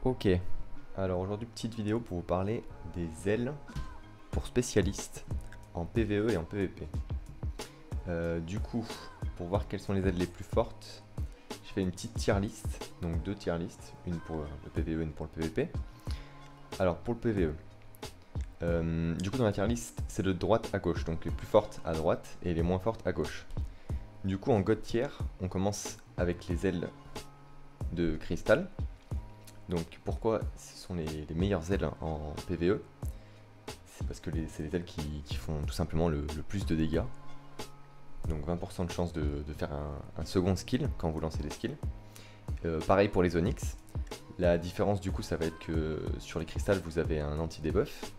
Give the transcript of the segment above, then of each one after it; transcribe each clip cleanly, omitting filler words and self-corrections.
Ok, alors aujourd'hui petite vidéo pour vous parler des ailes pour spécialistes en PvE et en PvP. Du coup, pour voir quelles sont les ailes les plus fortes, je fais une petite tier list, donc deux tier lists, une pour le PvE et une pour le PvP. Alors pour le PvE, du coup dans la tier list c'est de droite à gauche, donc les plus fortes à droite et les moins fortes à gauche. Du coup en God tier, on commence avec les ailes de cristal. Donc pourquoi ce sont les meilleures ailes en PvE? C'est parce que c'est les ailes qui font tout simplement le plus de dégâts. Donc 20% de chance de faire un second skill quand vous lancez les skills. Pareil pour les Onyx. La différence du coup ça va être que sur les cristals vous avez un anti-debuff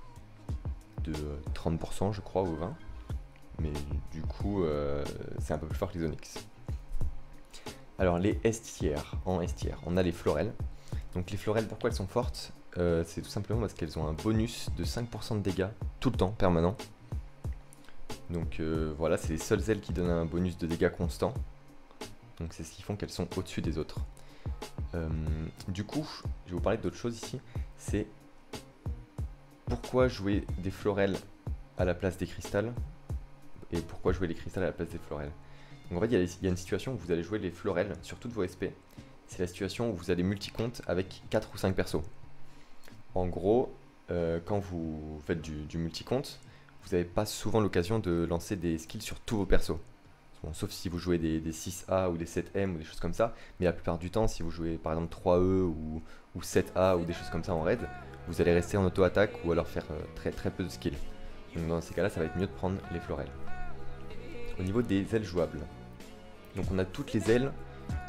de 30% je crois ou 20%. Mais du coup c'est un peu plus fort que les Onyx. Alors les S tier, en S tier, on a les Florelles. Donc les Florelles, pourquoi elles sont fortes? C'est tout simplement parce qu'elles ont un bonus de 5% de dégâts tout le temps, permanent. Donc voilà, c'est les seules ailes qui donnent un bonus de dégâts constant. Donc c'est ce qui font qu'elles sont au-dessus des autres. Du coup, je vais vous parler d'autre chose ici. C'est pourquoi jouer des Florelles à la place des cristals et pourquoi jouer les cristals à la place des Florelles. Donc en fait, il y a une situation où vous allez jouer les Florelles sur toutes vos SP. C'est la situation où vous allez multi-compte avec 4 ou 5 persos. En gros, quand vous faites du multi-compte, vous n'avez pas souvent l'occasion de lancer des skills sur tous vos persos. Bon, sauf si vous jouez des 6A ou des 7M ou des choses comme ça, mais la plupart du temps, si vous jouez par exemple 3E ou 7A ou des choses comme ça en raid, vous allez rester en auto-attaque ou alors faire très peu de skills. Donc dans ces cas-là, ça va être mieux de prendre les Florelles. Au niveau des ailes jouables, donc on a toutes les ailes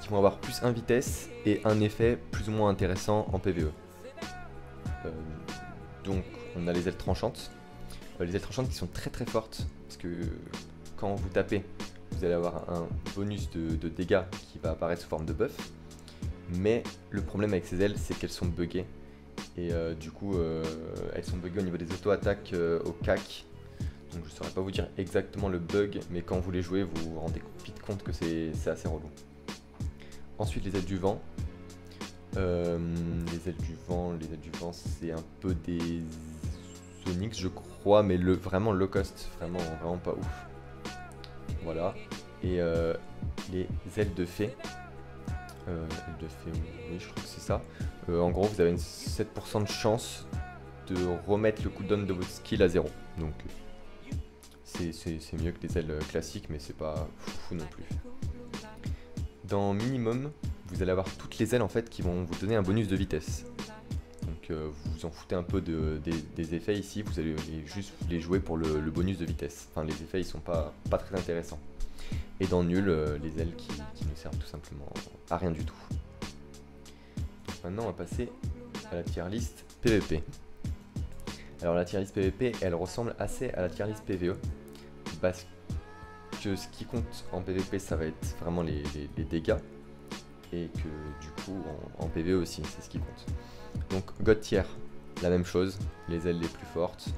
qui vont avoir plus 1 vitesse et un effet plus ou moins intéressant en PvE. Donc on a les ailes tranchantes. Les ailes tranchantes qui sont très fortes, parce que quand vous tapez, vous allez avoir un bonus de dégâts qui va apparaître sous forme de buff. Mais le problème avec ces ailes, c'est qu'elles sont buggées. Et du coup, elles sont buggées au niveau des auto-attaques au CAC. Donc je ne saurais pas vous dire exactement le bug, mais quand vous les jouez, vous vous rendez vite compte que c'est assez relou. Ensuite, les ailes du vent. Les ailes du vent, c'est un peu des Onyx, je crois, mais vraiment low cost, vraiment pas ouf. Voilà. Et les ailes de fée. Oui, je crois que c'est ça. En gros, vous avez une 7% de chance de remettre le cooldown de votre skill à 0. Donc, c'est mieux que les ailes classiques, mais c'est pas fou non plus. Dans minimum, vous allez avoir toutes les ailes en fait qui vont vous donner un bonus de vitesse. Donc vous vous en foutez un peu des effets ici, vous allez juste les jouer pour le bonus de vitesse. Enfin les effets ils sont pas très intéressants. Et dans nul, les ailes qui ne servent tout simplement à rien du tout. Donc maintenant on va passer à la tier list PvP. Alors la tier list PvP elle ressemble assez à la tier list PvE. Parce que ce qui compte en PvP ça va être vraiment les dégâts. Et que du coup en PvE aussi c'est ce qui compte. Donc God tier, la même chose, les ailes les plus fortes.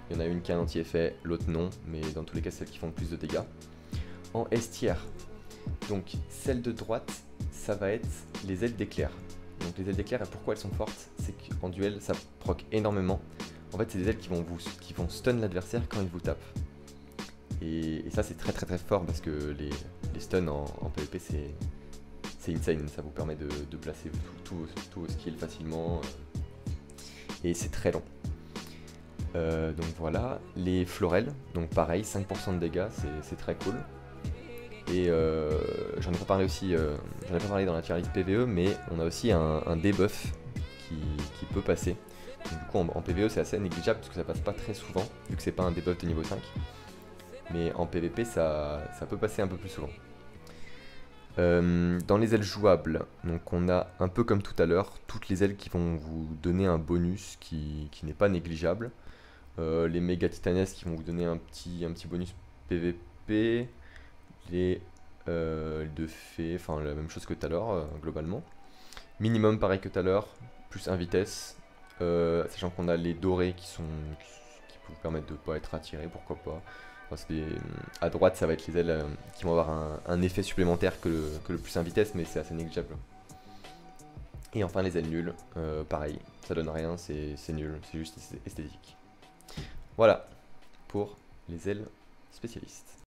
Il y en a une qui a un anti-effet, l'autre non, mais dans tous les cas c'est celles qui font le plus de dégâts. En S tier, donc celle de droite, ça va être les ailes d'éclair. Donc les ailes d'éclair, pourquoi elles sont fortes? C'est qu'en duel ça proc énormément. En fait c'est des ailes qui vont stun l'adversaire quand il vous tape. Et ça c'est très fort parce que les stuns en PvP c'est insane, ça vous permet de placer tous vos skills facilement et c'est très long. Donc voilà, les Florelles, donc pareil, 5% de dégâts, c'est très cool. Et j'en ai pas parlé aussi, j'en ai pas parlé dans la tier list PvE, mais on a aussi un debuff qui peut passer. Donc, du coup en PvE c'est assez négligeable parce que ça passe pas très souvent, vu que c'est pas un debuff de niveau 5. Mais en PvP ça peut passer un peu plus souvent. Dans les ailes jouables, donc on a un peu comme tout à l'heure, toutes les ailes qui vont vous donner un bonus qui n'est pas négligeable. Les méga titanesques qui vont vous donner un petit bonus PVP. Les de fée, enfin la même chose que tout à l'heure globalement. Minimum pareil que tout à l'heure, plus 1 vitesse. Sachant qu'on a les dorés qui peuvent vous permettre de ne pas être attiré, pourquoi pas. À droite ça va être les ailes qui vont avoir un effet supplémentaire que le plus 1 vitesse, mais c'est assez négligeable. Et enfin les ailes nulles, pareil, ça donne rien, c'est nul, c'est juste esthétique. Voilà pour les ailes spécialistes.